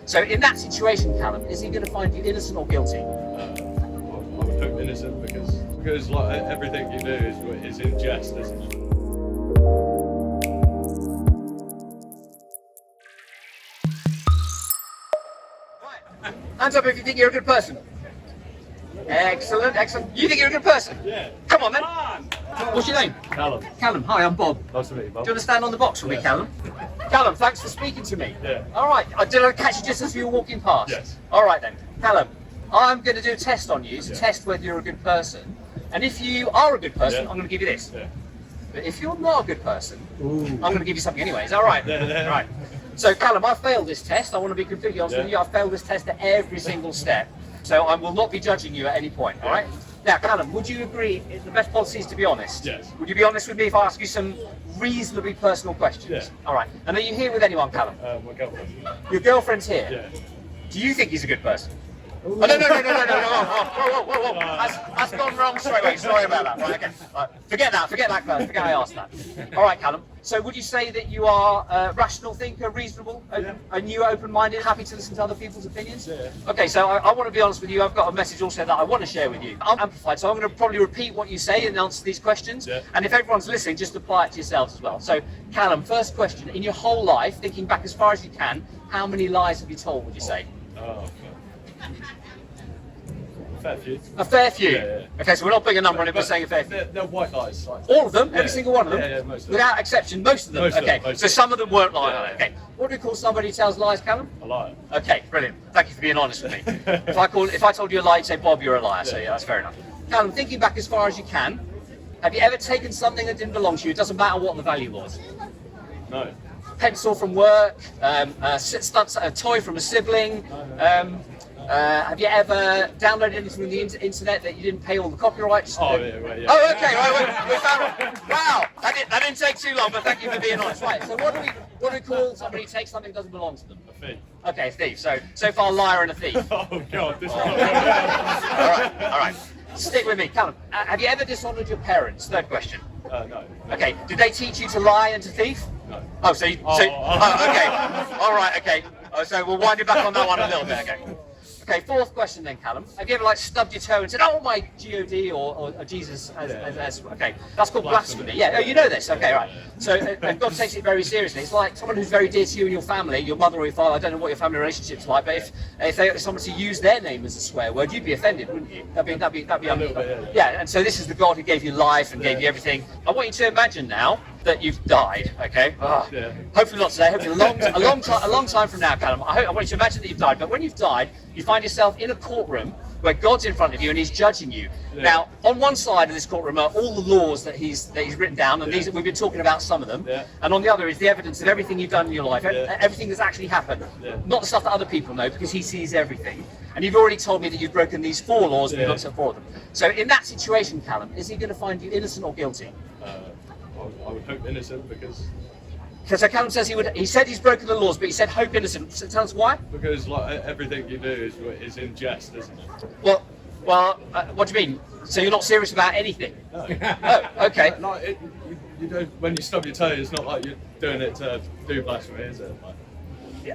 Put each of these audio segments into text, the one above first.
So in that situation, Callum, is he going to find you innocent or guilty? I would hope innocent because like everything you do is in jest, isn't it? Right. Hands up if you think you're a good person. Excellent, excellent. You think you're a good person? Yeah. Come on then. What's your name? Callum. Callum. Hi, I'm Bob. Nice to meet you, Bob. Do you want to stand on the box for me, Callum? Callum, thanks for speaking to me. Yeah. All right. Did I catch you just as you were walking past? Yes. All right then. Callum, I'm going to do a test on you to test whether you're a good person. And if you are a good person, I'm going to give you this. Yeah. But if you're not a good person, I'm going to give you something anyway. Is that all right? Yeah. Right. So, Callum, I failed this test. I want to be completely honest with you. I failed this test at every single step. So I will not be judging you at any point, all right? Now, Callum, would you agree the best policy is to be honest? Yes. Would you be honest with me if I ask you some reasonably personal questions? Yeah. All right. And are you here with anyone, Callum? My girlfriend. Your girlfriend's here? Yeah. Do you think he's a good person? Oh, no. Whoa. That's gone wrong straight away. Sorry about that. Right, okay. Right. Forget that first. Forget I asked that. All right, Callum. So would you say that you are a rational thinker, reasonable, and you open-minded, happy to listen to other people's opinions? Yeah. Okay, so I want to be honest with you. I've got a message also that I want to share with you. I'm amplified, so I'm going to probably repeat what you say and answer these questions. Yeah. And if everyone's listening, just apply it to yourselves as well. So, Callum, first question. In your whole life, thinking back as far as you can, how many lies have you told, would you say? Fair few. A fair few? Yeah. Okay, so we're not putting a number on it, we're saying a fair few. They're white lies. Like, All of them? Every single one of them? Yeah, most of them. Without exception, most of them? Most of them, okay, most so of some of them weren't lying. Yeah. Okay. What do we call somebody who tells lies, Callum? A liar. Okay, brilliant. Thank you for being honest with me. If I told you a lie, you'd say, Bob, you're a liar. So yeah, that's fair enough. Callum, thinking back as far as you can, have you ever taken something that didn't belong to you? It doesn't matter what the value was. No. Pencil from work, a toy from a sibling. Have you ever downloaded anything from the internet that you didn't pay all the copyrights? Oh, yeah. Oh, okay, right, we found. Wow, that didn't take too long, but thank you for being honest. Right, so what do we call somebody who takes something that doesn't belong to them? A thief. Okay, a thief. So far, liar and a thief. Oh God, this is all right. Stick with me, Callum. Have you ever dishonoured your parents? Third question. No. Okay, did they teach you to lie and to thief? No. Oh, okay. All right, okay. So we'll wind it back on that one a little bit, okay. Okay, fourth question then, Callum. Have you ever stubbed your toe and said, "Oh my God" or Jesus as okay? That's called blasphemy. Yeah. Oh, you know this. Okay, right. So and God takes it very seriously. It's like someone who's very dear to you and your family, your mother or your father. I don't know what your family relationship's like, but if someone to use their name as a swear word, you'd be offended, wouldn't you? That'd be a little bit, yeah. And so this is the God who gave you life and gave you everything. I want you to imagine now that you've died. Okay. Yeah. Hopefully not today. Hopefully a long time from now, Callum. I want you to imagine that you've died. But when you've died, you find yourself in a courtroom where God's in front of you and He's judging you. Yeah. Now, on one side of this courtroom are all the laws that He's written down, and these we've been talking about some of them. Yeah. And on the other is the evidence of everything you've done in your life, everything that's actually happened. Yeah. Not the stuff that other people know, because He sees everything. And you've already told me that you've broken these 4 laws, and we've looked at 4 of them. So in that situation, Callum, is He going to find you innocent or guilty? I would hope innocent because So Callum says he said he's broken the laws, but he said hope innocent. So tell us why? Because everything you do is in jest, isn't it? Well, what do you mean? So you're not serious about anything? No. Oh, okay. You don't, when you stub your toe, it's not like you're doing it to do blasphemy, is it?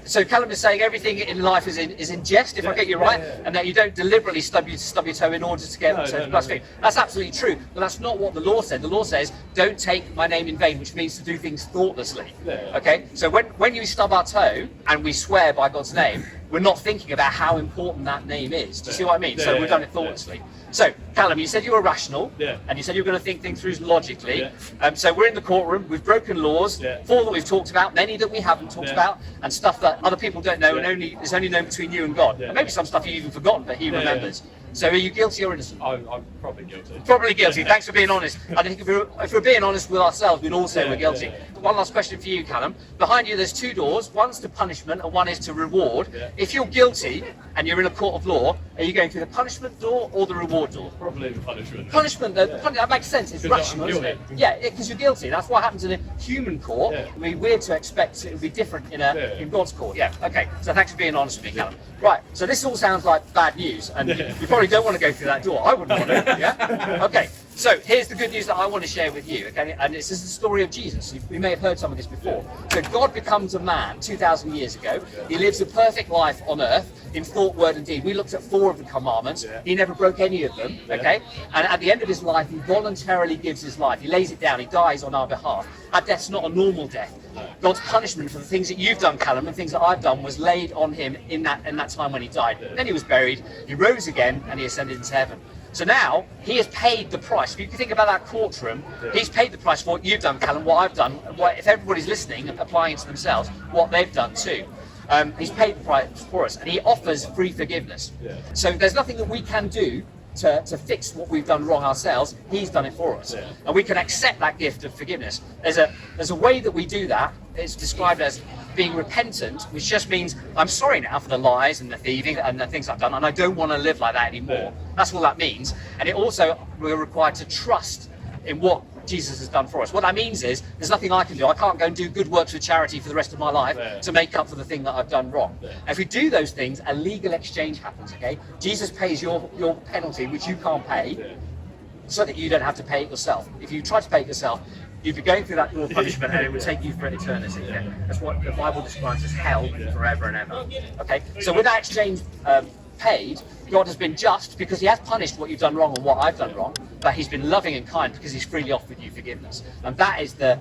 So Callum is saying everything in life is in jest, if I get you right, and that you don't deliberately stub your toe in order to get blasphemy. No. That's absolutely true, but that's not what the law said. The law says, don't take my name in vain, which means to do things thoughtlessly. Yeah. Okay, so when you stub our toe and we swear by God's name, we're not thinking about how important that name is. Do you see what I mean? So we've done it thoughtlessly. Yeah. So, Callum, you said you were rational, and you said you were going to think things through logically. Yeah. So we're in the courtroom, we've broken laws, 4 that we've talked about, many that we haven't talked about, and stuff that other people don't know, and is only known between you and God. And maybe some stuff you've even forgotten, but He remembers. So are you guilty or innocent? I'm probably guilty. Probably guilty. Thanks for being honest. I think if we're being honest with ourselves, we'd all say we're guilty. One last question for you, Callum. Behind you there's 2 doors. One's to punishment and one is to reward. If you're guilty and you're in a court of law, are you going through the punishment door or the reward door? Probably the punishment. Punishment, that makes sense. It's rational, isn't it? Yeah, because you're guilty. That's what happens in a human court. It would be weird to expect it would be different in God's court. Yeah, okay. So thanks for being honest with me, Callum. Right, so this all sounds like bad news, and you probably don't want to go through that door. I wouldn't want to, yeah? Okay. So here's the good news that I want to share with you, okay? And this is the story of Jesus. We may have heard some of this before. So God becomes a man 2,000 years ago. He lives a perfect life on earth in thought, word, and deed. We looked at 4 of the commandments. He never broke any of them, okay? And at the end of his life, he voluntarily gives his life. He lays it down. He dies on our behalf. Our death's not a normal death. God's punishment for the things that you've done, Callum, and things that I've done was laid on him in that time when he died. Then he was buried. He rose again, and he ascended into heaven. So now he has paid the price. If you think about that courtroom, he's paid the price for what you've done, Callum, what I've done, if everybody's listening and applying it to themselves, what they've done too. He's paid the price for us, and he offers free forgiveness. So there's nothing that we can do to fix what we've done wrong ourselves. He's done it for us, and we can accept that gift of forgiveness. There's a way that we do that. It's described as being repentant, which just means I'm sorry now for the lies and the thieving and the things I've done, and I don't want to live like that anymore. That's all that means. And it also, we're required to trust in what Jesus has done for us. What that means is there's nothing I can do. I can't go and do good works for charity for the rest of my life to make up for the thing that I've done wrong. And if we do those things, a legal exchange happens, okay? Jesus pays your penalty, which you can't pay, so that you don't have to pay it yourself. If you try to pay it yourself, you'd be going through that your punishment, and it would take you for eternity. That's what the Bible describes as hell forever and ever. Okay, so with that exchange paid, God has been just because he has punished what you've done wrong and what I've done wrong, but he's been loving and kind because he's freely offered you forgiveness. And that is the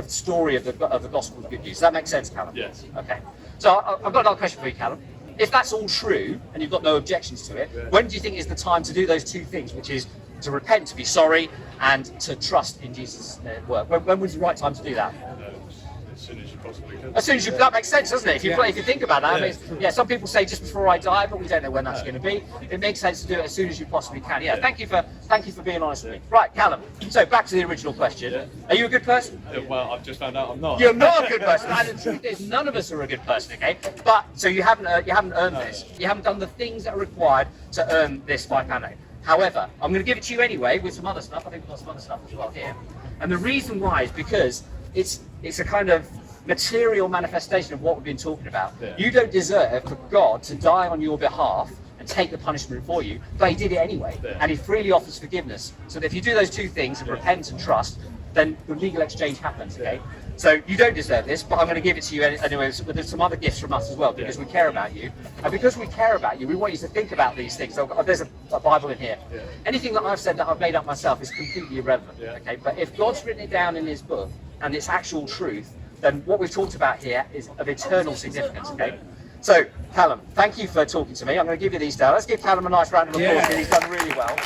story of the gospel of good news. Does that make sense, Callum? Yes. Okay. So I've got another question for you, Callum. If that's all true and you've got no objections to it, when do you think is the time to do those two things, which is to repent, to be sorry, and to trust in Jesus' work? When was the right time to do that? As soon as you possibly can. As soon as that makes sense, doesn't it? If you think about that, I mean, some people say just before I die, but we don't know when that's going to be. It makes sense to do it as soon as you possibly can. Thank you for being honest with me. Right, Callum. So back to the original question. Are you a good person? Well, I've just found out I'm not. You're not a good person. And the truth is, none of us are a good person. Okay, but so you haven't earned this. You haven't done the things that are required to earn this £5. However, I'm going to give it to you anyway with some other stuff. I think we've got some other stuff as well here. And the reason why is because it's a kind of material manifestation of what we've been talking about. You don't deserve for God to die on your behalf and take the punishment for you, but he did it anyway. And he freely offers forgiveness. So that if you do those two things of repent and trust, then the legal exchange happens, okay? So you don't deserve this, but I'm going to give it to you anyway. There's some other gifts from us as well, because we care about you. And because we care about you, we want you to think about these things. So there's a Bible in here. Anything that I've said that I've made up myself is completely irrelevant, okay? But if God's written it down in his book, and it's actual truth, then what we've talked about here is of eternal significance, okay? So, Callum, thank you for talking to me. I'm going to give you these down. Let's give Callum a nice round of applause because he's done really well.